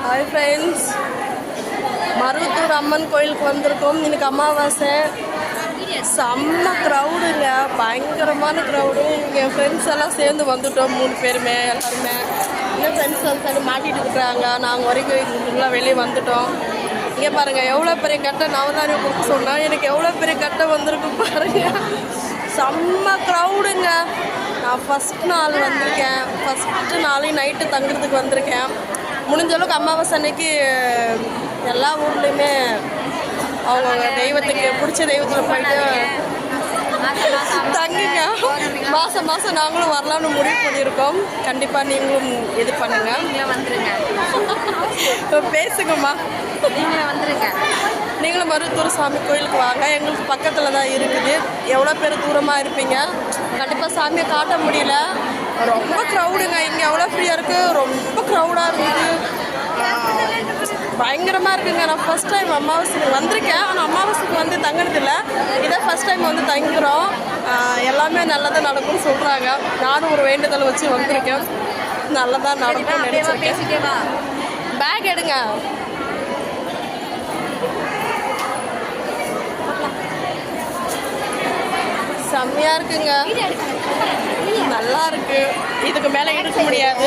Hi friends, Maruvathur அம்மன் கோயிலுக்கு வந்திருக்கோம். இன்னைக்கு அமாவாசை. செம்ம க்ரௌடுங்க, பயங்கரமான க்ரௌடு. என் ஃப்ரெண்ட்ஸ் எல்லாம் சேர்ந்து வந்துட்டோம், 3 பேருமே எல்லாருமே. இன்னும் ஃப்ரெண்ட்ஸ் வந்து மாட்டிகிட்டு இருக்கிறாங்க. நாங்கள் வரைக்கும் இதுலாம் வெளியே வந்துட்டோம். இங்கே பாருங்கள் எவ்வளோ பெரிய கட்டை நவதானிய கொடுக்க சொன்னால் எனக்கு எவ்வளோ பெரிய கட்டை வந்திருக்கு பாருங்கள். செம்ம க்ரௌடுங்க. நான் ஃபஸ்ட் நாள் வந்திருக்கேன். ஃபஸ்ட்டு நாளையும் நைட்டு தங்குறதுக்கு வந்திருக்கேன். முடிஞ்ச அளவுக்கு அமாவாசை அன்னைக்கு எல்லா ஊர்லேயுமே அவங்க தெய்வத்துக்கு பிடிச்ச தெய்வத்தில் போயிட்டு தங்குங்க. மாதம் மாதம் நாங்களும் வரலான்னு முடிவு பண்ணியிருக்கோம். கண்டிப்பாக நீங்களும் இது பண்ணுங்கள். பேசுங்கம்மா. நீங்களும் மருவத்தூர் சாமி கோயிலுக்கு வாங்க. எங்களுக்கு பக்கத்தில் தான் இருக்குது. எவ்வளோ பேர் தூரமாக இருப்பீங்க, கண்டிப்பாக சாமியை காட்ட முடியல. ரொம்ப க்ரௌடுங்க. இங்கே எவ்வளோ ஃப்ரீயாக இருக்குது, ரொம்ப க்ரௌடாக இருக்குது, பயங்கரமாக இருக்குங்க. நான் ஃபஸ்ட் டைம் அமாவாசைக்கு வந்திருக்கேன். ஆனால் அமாவாசைக்கு வந்து தங்கினதில்லை. இதான் ஃபஸ்ட் டைம் வந்து தங்குறோம். எல்லாமே நல்லதாக நடக்கும்னு சொல்கிறாங்க. நானும் ஒரு வேண்டுதல் வச்சு வந்திருக்கேன். நல்லதாக நடக்கும் நினைச்சிருக்கேன். பேக் எடுங்க. செம்மையாக இருக்குங்க, நல்லா இருக்கு. இதுக்கு மேலே எடுக்க முடியாது.